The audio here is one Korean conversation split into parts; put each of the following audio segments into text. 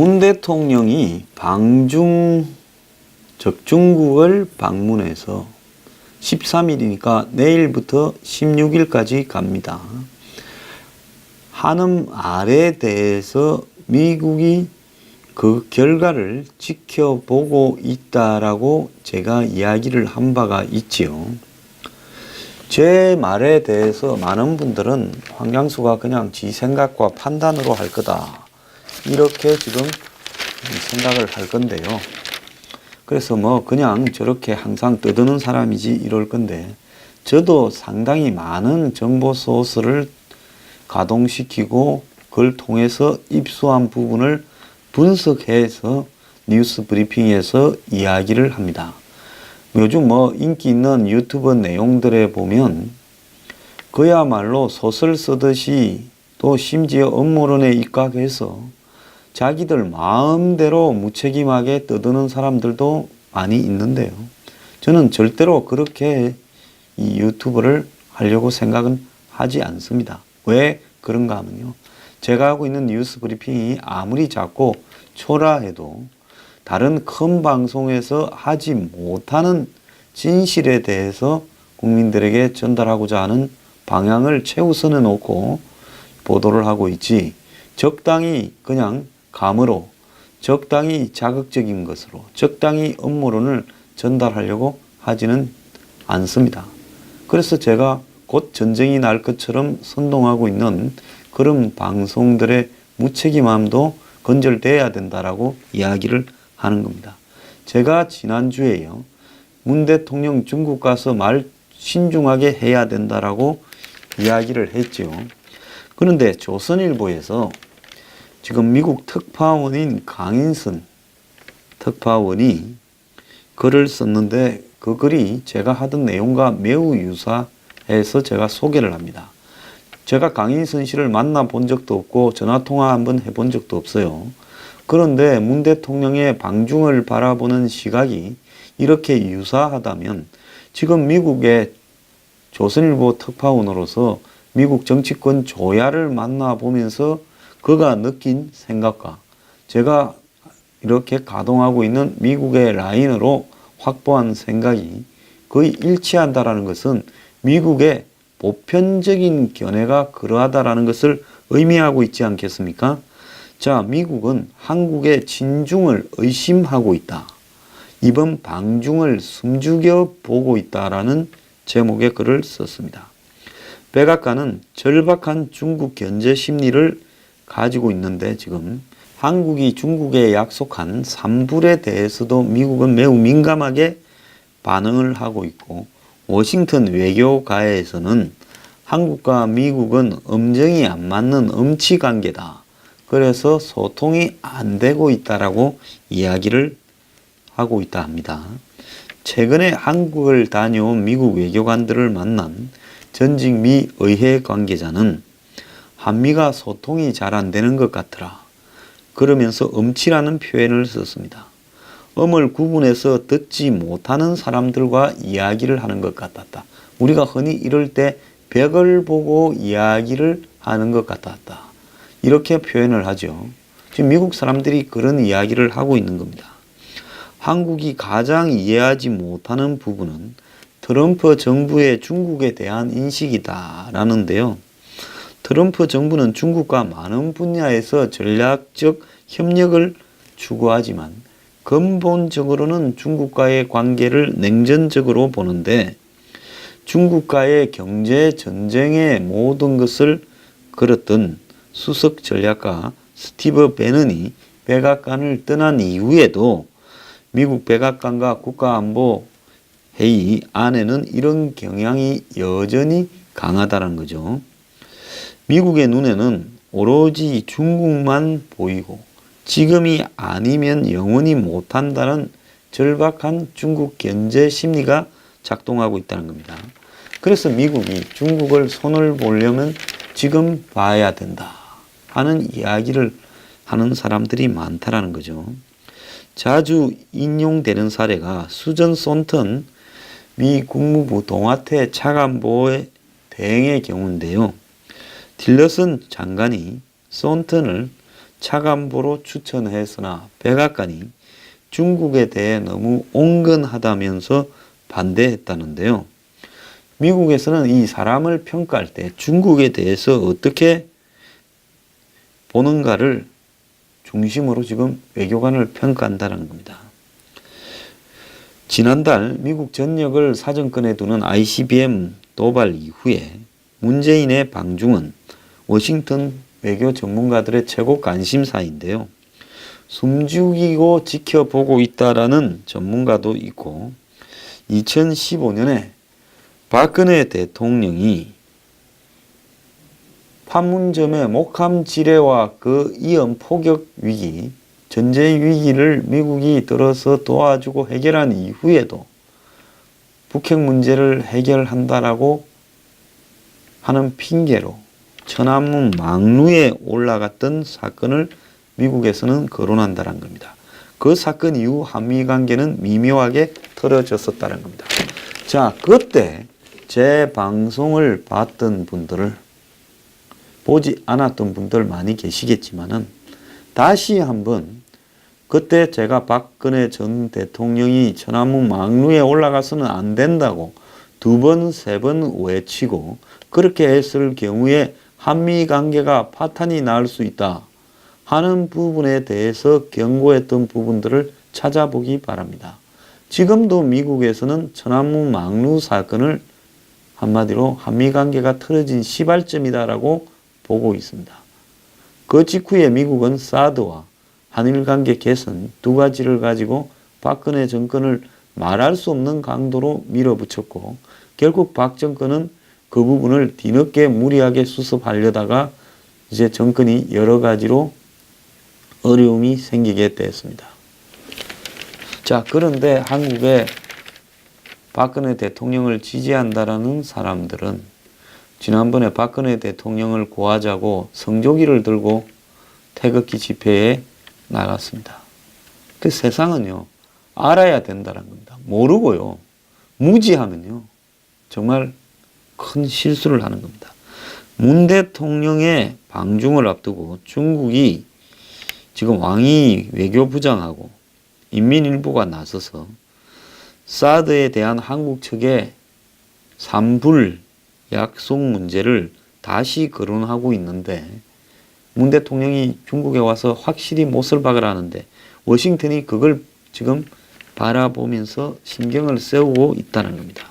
문 대통령이 중국을 방문해서 13일이니까 내일부터 16일까지 갑니다. 한음 아래에 대해서 미국이 그 결과를 지켜보고 있다라고 제가 이야기를 한 바가 있지요. 제 말에 대해서 많은 분들은 황장수가 그냥 지 생각과 판단으로 할 거다, 이렇게 지금 생각을 할 건데요. 그래서 뭐 그냥 저렇게 항상 떠드는 사람이지 이럴 건데, 저도 상당히 많은 정보 소스를 가동시키고 그걸 통해서 입수한 부분을 분석해서 뉴스 브리핑에서 이야기를 합니다. 요즘 뭐 인기 있는 유튜브 내용들에 보면 그야말로 소설 쓰듯이, 또 심지어 음모론에 입각해서 자기들 마음대로 무책임하게 떠드는 사람들도 많이 있는데요. 저는 절대로 그렇게 이 유튜브를 하려고 생각은 하지 않습니다. 왜 그런가 하면요, 제가 하고 있는 뉴스 브리핑이 아무리 작고 초라해도 다른 큰 방송에서 하지 못하는 진실에 대해서 국민들에게 전달하고자 하는 방향을 최우선에 놓고 보도를 하고 있지, 적당히 그냥 감으로, 적당히 자극적인 것으로, 적당히 음모론을 전달하려고 하지는 않습니다. 그래서 제가 곧 전쟁이 날 것처럼 선동하고 있는 그런 방송들의 무책임함도 건절돼야 된다라고 이야기를 하는 겁니다. 제가 지난주에요, 문 대통령 중국 가서 말 신중하게 해야 된다라고 이야기를 했죠. 그런데 조선일보에서 지금 미국 특파원인 강인선 특파원이 글을 썼는데, 그 글이 제가 하던 내용과 매우 유사해서 제가 소개를 합니다. 제가 강인선 씨를 만나본 적도 없고 전화통화 한번 해본 적도 없어요. 그런데 문 대통령의 방중을 바라보는 시각이 이렇게 유사하다면, 지금 미국의 조선일보 특파원으로서 미국 정치권 조야를 만나보면서 그가 느낀 생각과 제가 이렇게 가동하고 있는 미국의 라인으로 확보한 생각이 거의 일치한다라는 것은 미국의 보편적인 견해가 그러하다라는 것을 의미하고 있지 않겠습니까? 자, 미국은 한국의 친중을 의심하고 있다, 이번 방중을 숨죽여 보고 있다라는 제목의 글을 썼습니다. 백악관은 절박한 중국 견제 심리를 가지고 있는데, 지금 한국이 중국에 약속한 산불에 대해서도 미국은 매우 민감하게 반응을 하고 있고, 워싱턴 외교가에서는 한국과 미국은 음정이 안 맞는 음치 관계다, 그래서 소통이 안 되고 있다라고 이야기를 하고 있다 합니다. 최근에 한국을 다녀온 미국 외교관들을 만난 전직 미 의회 관계자는 한미가 소통이 잘 안 되는 것 같더라, 그러면서 음치라는 표현을 썼습니다. 음을 구분해서 듣지 못하는 사람들과 이야기를 하는 것 같았다. 우리가 흔히 이럴 때 벽을 보고 이야기를 하는 것 같았다, 이렇게 표현을 하죠. 지금 미국 사람들이 그런 이야기를 하고 있는 겁니다. 한국이 가장 이해하지 못하는 부분은 트럼프 정부의 중국에 대한 인식이다 라는데요. 트럼프 정부는 중국과 많은 분야에서 전략적 협력을 추구하지만 근본적으로는 중국과의 관계를 냉전적으로 보는데, 중국과의 경제 전쟁의 모든 것을 걸었던 수석 전략가 스티브 배넌이 백악관을 떠난 이후에도 미국 백악관과 국가안보 회의 안에는 이런 경향이 여전히 강하다는 거죠. 미국의 눈에는 오로지 중국만 보이고 지금이 아니면 영원히 못한다는 절박한 중국 견제 심리가 작동하고 있다는 겁니다. 그래서 미국이 중국을 손을 보려면 지금 봐야 된다 하는 이야기를 하는 사람들이 많다라는 거죠. 자주 인용되는 사례가 수전 썬턴 미 국무부 동아태 차관보의 대행의 경우인데요. 틸러슨 장관이 썬턴을 차관보로 추천했으나 백악관이 중국에 대해 너무 온건하다면서 반대했다는데요. 미국에서는 이 사람을 평가할 때 중국에 대해서 어떻게 보는가를 중심으로 지금 외교관을 평가한다는 겁니다. 지난달 미국 전역을 사정권에 두는 ICBM 도발 이후에 문재인의 방중은 워싱턴 외교 전문가들의 최고 관심사인데요. 숨죽이고 지켜보고 있다라는 전문가도 있고 2015년에 박근혜 대통령이 판문점의 목함 지뢰와 그 이은 포격 위기, 전쟁 위기를 미국이 들어서 도와주고 해결한 이후에도 북핵 문제를 해결한다라고 하는 핑계로 천안문 망루에 올라갔던 사건을 미국에서는 거론한다는 겁니다. 그 사건 이후 한미 관계는 미묘하게 틀어졌었다는 겁니다. 자, 그때 제 방송을 봤던 분들을 보지 않았던 분들 많이 계시겠지만은 다시 한번 그때 제가 박근혜 전 대통령이 천안문 망루에 올라가서는 안 된다고 2번, 3번 외치고 그렇게 했을 경우에 한미 관계가 파탄이 날 수 있다 하는 부분에 대해서 경고했던 부분들을 찾아보기 바랍니다. 지금도 미국에서는 천안문 망루 사건을 한마디로 한미 관계가 틀어진 시발점이다라고 보고 있습니다. 그 직후에 미국은 사드와 한일 관계 개선 두 가지를 가지고 박근혜 정권을 말할 수 없는 강도로 밀어붙였고 결국 박 정권은 그 부분을 뒤늦게 무리하게 수습하려다가 이제 정권이 여러 가지로 어려움이 생기게 됐습니다. 자, 그런데 한국의 박근혜 대통령을 지지한다라는 사람들은 지난번에 박근혜 대통령을 고하자고 성조기를 들고 태극기 집회에 나갔습니다. 그 세상은요, 알아야 된다는 겁니다. 모르고요, 무지하면요, 정말 큰 실수를 하는 겁니다. 문 대통령의 방중을 앞두고 중국이 지금 왕이 외교부장하고 인민일보가 나서서 사드에 대한 한국 측의 산불 약속 문제를 다시 거론하고 있는데 문 대통령이 중국에 와서 확실히 못을 박으라는데 워싱턴이 그걸 지금 바라보면서 신경을 세우고 있다는 겁니다.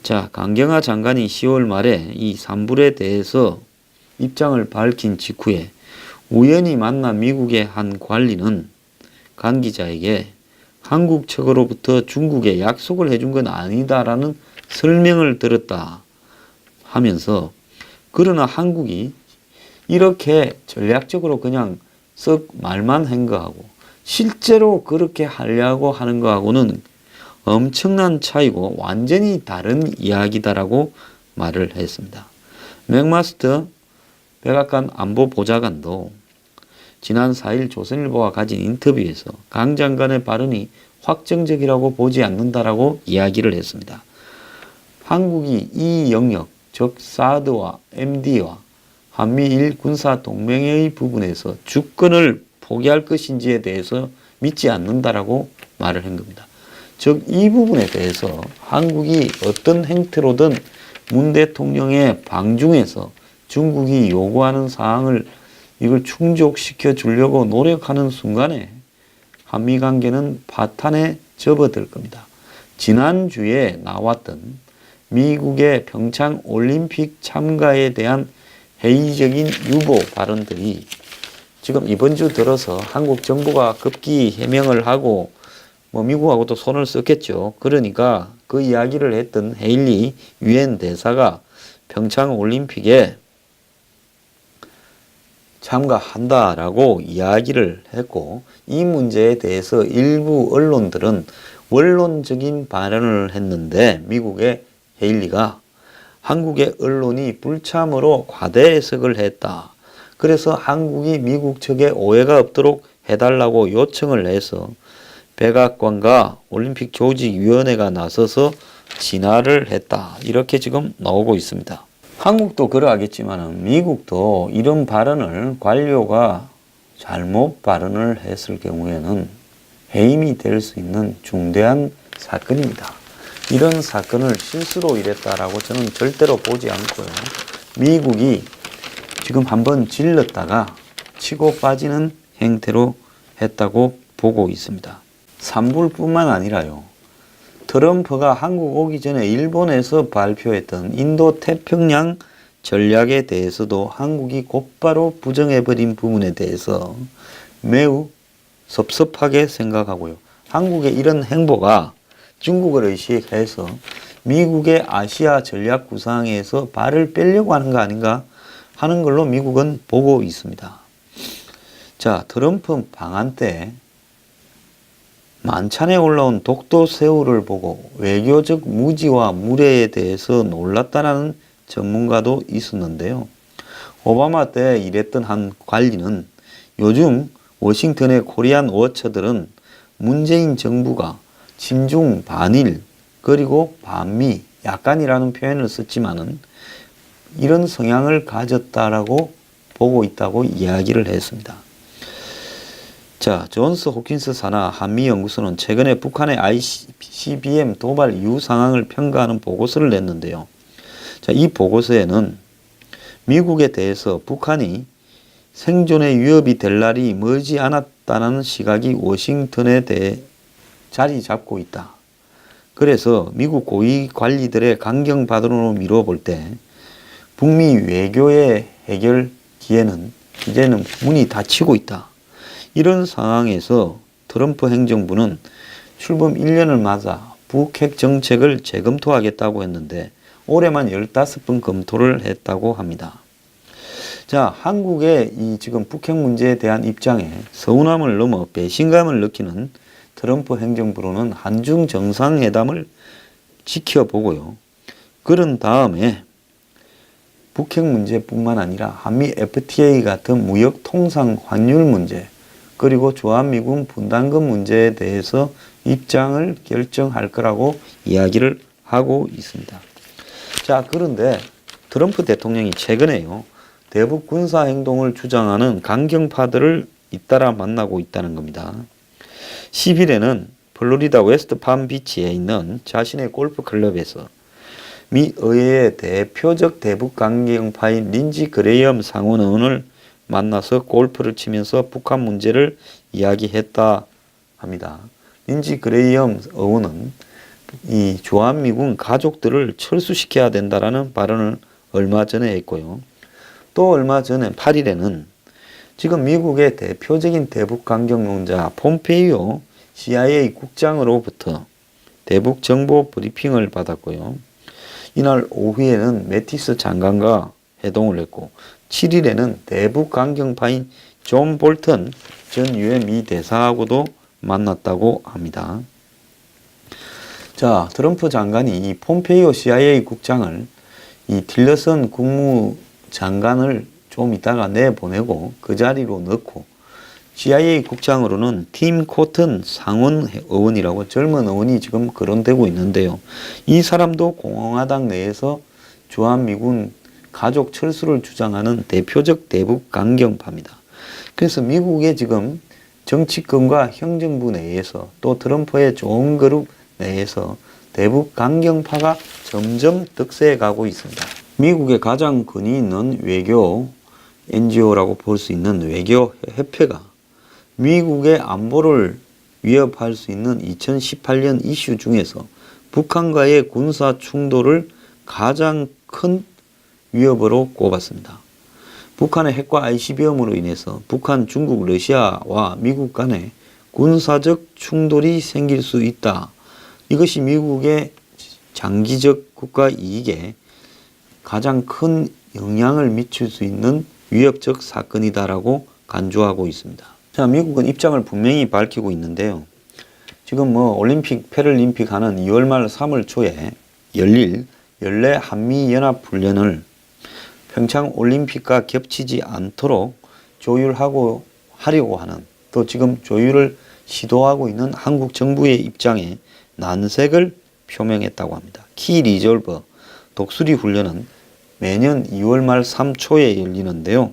자, 강경화 장관이 10월 말에 이 산불에 대해서 입장을 밝힌 직후에 우연히 만난 미국의 한 관리는 간 기자에게 한국 측으로부터 중국에 약속을 해준 건 아니다라는 설명을 들었다 하면서 그러나 한국이 이렇게 전략적으로 그냥 썩 말만 한 거하고 실제로 그렇게 하려고 하는 거하고는 엄청난 차이고 완전히 다른 이야기다라고 말을 했습니다. 맥마스터 백악관 안보보좌관도 지난 4일 조선일보와 가진 인터뷰에서 강 장관의 발언이 확정적이라고 보지 않는다라고 이야기를 했습니다. 한국이 이 영역, 즉 사드와 MD와 한미일 군사동맹의 부분에서 주권을 포기할 것인지에 대해서 믿지 않는다라고 말을 한 겁니다. 즉 이 부분에 대해서 한국이 어떤 행태로든 문 대통령의 방중에서 중국이 요구하는 사항을 이걸 충족시켜 주려고 노력하는 순간에 한미 관계는 파탄에 접어들 겁니다. 지난주에 나왔던 미국의 평창 올림픽 참가에 대한 회의적인 유보 발언들이 지금 이번 주 들어서 한국 정부가 급기 해명을 하고 미국하고도 손을 썼겠죠. 그러니까 그 이야기를 했던 헤일리 유엔 대사가 평창 올림픽에 참가한다라고 이야기를 했고 이 문제에 대해서 일부 언론들은 원론적인 발언을 했는데 미국의 헤일리가 한국의 언론이 불참으로 과대 해석을 했다. 그래서 한국이 미국 측에 오해가 없도록 해달라고 요청을 해서 백악관과 올림픽 조직위원회가 나서서 진화를 했다. 이렇게 지금 나오고 있습니다. 한국도 그러하겠지만 미국도 이런 발언을 관료가 잘못 발언을 했을 경우에는 해임이 될 수 있는 중대한 사건입니다. 이런 사건을 실수로 이랬다라고 저는 절대로 보지 않고요. 미국이 지금 한번 질렀다가 치고 빠지는 행태로 했다고 보고 있습니다. 산불뿐만 아니라요. 트럼프가 한국 오기 전에 일본에서 발표했던 인도 태평양 전략에 대해서도 한국이 곧바로 부정해버린 부분에 대해서 매우 섭섭하게 생각하고요. 한국의 이런 행보가 중국을 의식해서 미국의 아시아 전략 구상에서 발을 빼려고 하는 거 아닌가 하는 걸로 미국은 보고 있습니다. 자, 트럼프 방한 때 만찬에 올라온 독도 새우를 보고 외교적 무지와 무례에 대해서 놀랐다는 전문가도 있었는데요. 오바마 때 일했던 한 관리는 요즘 워싱턴의 코리안 워처들은 문재인 정부가 친중 반일 그리고 반미 약간이라는 표현을 썼지만은 이런 성향을 가졌다라고 보고 있다고 이야기를 했습니다. 자, 존스 홉킨스 산하 한미연구소는 최근에 북한의 ICBM 도발 이후 상황을 평가하는 보고서를 냈는데요. 자, 이 보고서에는 미국에 대해서 북한이 생존의 위협이 될 날이 멀지 않았다는 시각이 워싱턴에 대해 자리 잡고 있다. 그래서 미국 고위 관리들의 강경 발언으로 미뤄볼 때 북미 외교의 해결 기회는 이제는 문이 닫히고 있다. 이런 상황에서 트럼프 행정부는 출범 1년을 맞아 북핵 정책을 재검토하겠다고 했는데 올해만 15번 검토를 했다고 합니다. 자, 한국의 이 지금 북핵 문제에 대한 입장에 서운함을 넘어 배신감을 느끼는 트럼프 행정부로는 한중 정상회담을 지켜보고요. 그런 다음에 북핵 문제뿐만 아니라 한미 FTA 같은 무역 통상 환율 문제 그리고 주한미군 분담금 문제에 대해서 입장을 결정할 거라고 이야기를 하고 있습니다. 자, 그런데 트럼프 대통령이 최근에요. 대북 군사 행동을 주장하는 강경파들을 잇따라 만나고 있다는 겁니다. 10일에는 플로리다 웨스트 팜비치에 있는 자신의 골프 클럽에서 미 의회의 대표적 대북 강경파인 린지 그레이엄 상원 의원을 만나서 골프를 치면서 북한 문제를 이야기했다 합니다. 린지 그레이엄 의원은 이 주한미군 가족들을 철수시켜야 된다라는 발언을 얼마 전에 했고요. 또 얼마 전에 8일에는 지금 미국의 대표적인 대북 강경론자 폼페이오 CIA 국장으로부터 대북 정보 브리핑을 받았고요. 이날 오후에는 매티스 장관과 회동을 했고 7일에는 대북 강경파인 존 볼턴 전 유엔 미 대사하고도 만났다고 합니다. 자, 트럼프 장관이 이 폼페이오 CIA 국장을 이 틸러슨 국무장관을 좀 이따가 내보내고 그 자리로 넣고 CIA 국장으로는 팀 코튼 상원 의원이라고 젊은 의원이 지금 거론되고 있는데요. 이 사람도 공화당 내에서 주한미군 가족 철수를 주장하는 대표적 대북 강경파입니다. 그래서 미국의 지금 정치권과 행정부 내에서 또 트럼프의 좋은 그룹 내에서 대북 강경파가 점점 득세해 가고 있습니다. 미국의 가장 권위 있는 외교 NGO라고 볼 수 있는 외교협회가 미국의 안보를 위협할 수 있는 2018년 이슈 중에서 북한과의 군사 충돌을 가장 큰 위협으로 꼽았습니다. 북한의 핵과 ICBM으로 인해서 북한, 중국, 러시아와 미국 간에 군사적 충돌이 생길 수 있다. 이것이 미국의 장기적 국가 이익에 가장 큰 영향을 미칠 수 있는 위협적 사건이다라고 간주하고 있습니다. 자, 미국은 입장을 분명히 밝히고 있는데요. 지금 올림픽, 패럴림픽 하는 2월 말 3월 초에 열릴 연례 한미연합훈련을 평창 올림픽과 겹치지 않도록 하려고 하는 또 지금 조율을 시도하고 있는 한국 정부의 입장에 난색을 표명했다고 합니다. 키 리졸버 독수리 훈련은 매년 2월 말 3초에 열리는데요.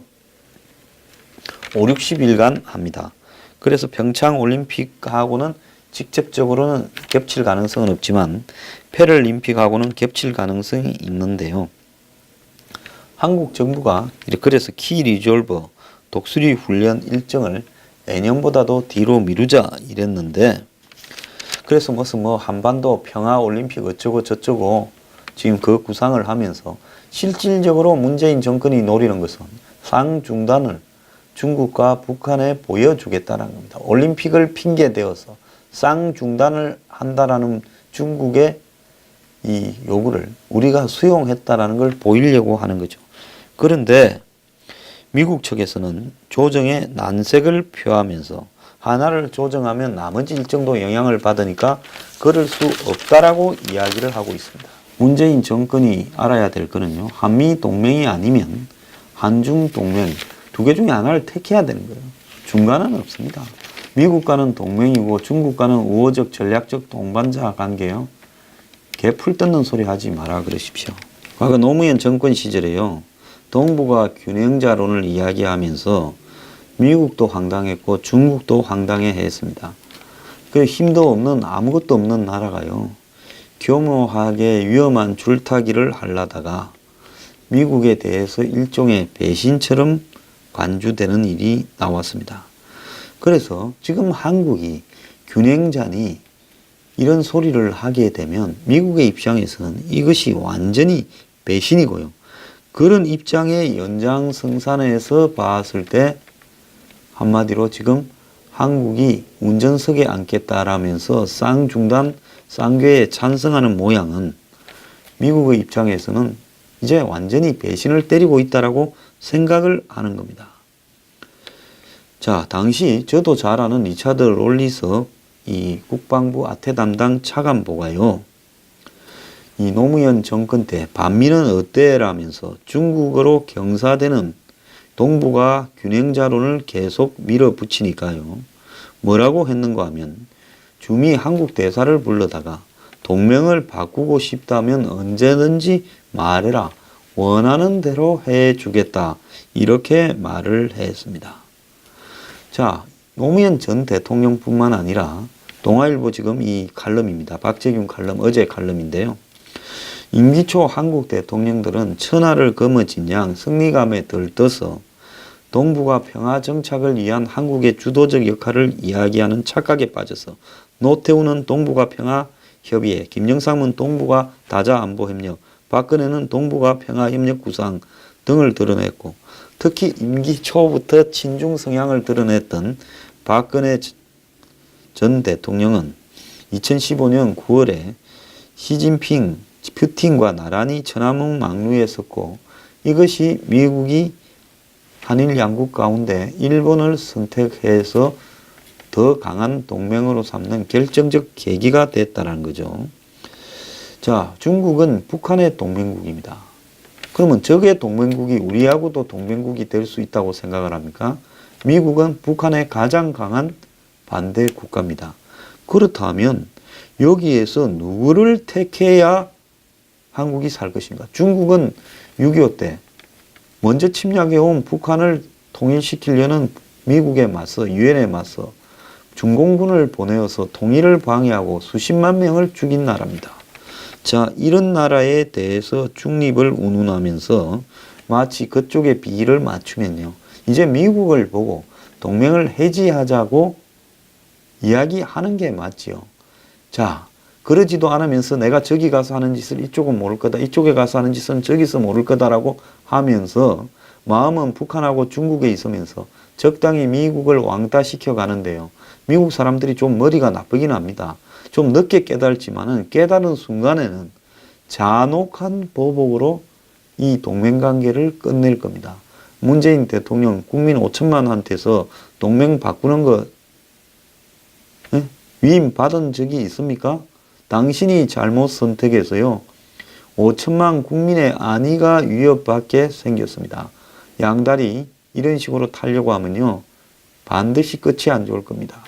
5, 60일간 합니다. 그래서 평창 올림픽하고는 직접적으로는 겹칠 가능성은 없지만 패럴림픽하고는 겹칠 가능성이 있는데요. 한국 정부가 그래서 키 리졸버 독수리 훈련 일정을 내년보다도 뒤로 미루자 이랬는데, 그래서 무슨 한반도 평화 올림픽 어쩌고 저쩌고 지금 그 구상을 하면서 실질적으로 문재인 정권이 노리는 것은 쌍중단을 중국과 북한에 보여주겠다는 겁니다. 올림픽을 핑계 대어서 쌍중단을 한다라는 중국의 이 요구를 우리가 수용했다라는 걸 보이려고 하는 거죠. 그런데 미국 측에서는 조정에 난색을 표하면서 하나를 조정하면 나머지 일정도 영향을 받으니까 그럴 수 없다라고 이야기를 하고 있습니다. 문재인 정권이 알아야 될 거는요, 한미 동맹이 아니면 한중 동맹 두 개 중에 하나를 택해야 되는 거예요. 중간은 없습니다. 미국과는 동맹이고 중국과는 우호적 전략적 동반자 관계요. 개 풀 뜯는 소리 하지 마라 그러십시오. 과거 노무현 정권 시절에요, 동북아 균형자론을 이야기하면서 미국도 황당했고 중국도 황당해했습니다. 그 힘도 없는 아무것도 없는 나라가요, 교묘하게 위험한 줄타기를 하려다가 미국에 대해서 일종의 배신처럼 관주되는 일이 나왔습니다. 그래서 지금 한국이 균형자니 이런 소리를 하게 되면 미국의 입장에서는 이것이 완전히 배신이고요. 그런 입장의 연장성산에서 봤을 때 한마디로 지금 한국이 운전석에 앉겠다라면서 쌍중단, 쌍궤에 찬성하는 모양은 미국의 입장에서는 이제 완전히 배신을 때리고 있다라고 생각을 하는 겁니다. 자, 당시 저도 잘 아는 리차드 롤리서 이 국방부 아태 담당 차관보가요, 이 노무현 정권 때 반미는 어때라면서 중국어로 경사되는 동북아 균형자론을 계속 밀어붙이니까요, 뭐라고 했는가 하면 주미 한국 대사를 불러다가 동맹을 바꾸고 싶다면 언제든지 말해라, 원하는 대로 해주겠다, 이렇게 말을 했습니다. 자, 노무현 전 대통령뿐만 아니라 동아일보 지금 이 칼럼입니다. 박재균 칼럼, 어제 칼럼인데요. 임기 초 한국 대통령들은 천하를 거머쥔 양 승리감에 들떠서 동북아 평화 정착을 위한 한국의 주도적 역할을 이야기하는 착각에 빠져서 노태우는 동북아 평화 협의회, 김영삼은 동북아 다자 안보 협력, 박근혜는 동북아 평화 협력 구상 등을 드러냈고, 특히 임기 초부터 친중 성향을 드러냈던 박근혜 전 대통령은 2015년 9월에 시진핑, 푸틴과 나란히 천안문 막루에 섰고, 이것이 미국이 한일 양국 가운데 일본을 선택해서 더 강한 동맹으로 삼는 결정적 계기가 됐다는 거죠. 자, 중국은 북한의 동맹국입니다. 그러면 적의 동맹국이 우리하고도 동맹국이 될 수 있다고 생각을 합니까? 미국은 북한의 가장 강한 반대 국가입니다. 그렇다면 여기에서 누구를 택해야 한국이 살 것인가? 중국은 6.25 때 먼저 침략해온 북한을 통일시키려는 미국에 맞서, 유엔에 맞서 중공군을 보내어서 통일을 방해하고 수십만 명을 죽인 나라입니다. 자, 이런 나라에 대해서 중립을 운운하면서 마치 그쪽에 비를 맞추면요, 이제 미국을 보고 동맹을 해지하자고 이야기하는 게 맞지요. 자, 그러지도 않으면서 내가 저기 가서 하는 짓을 이쪽은 모를 거다, 이쪽에 가서 하는 짓은 저기서 모를 거다라고 하면서 마음은 북한하고 중국에 있으면서 적당히 미국을 왕따시켜 가는데요, 미국 사람들이 좀 머리가 나쁘긴 합니다. 좀 늦게 깨달지만은 깨달은 순간에는 잔혹한 보복으로 이 동맹관계를 끝낼 겁니다. 문재인 대통령 국민 5천만한테서 동맹 바꾸는 거 위임 받은 적이 있습니까? 당신이 잘못 선택해서요, 5천만 국민의 안위가 위협받게 생겼습니다. 양다리 이런 식으로 타려고 하면요, 반드시 끝이 안 좋을 겁니다.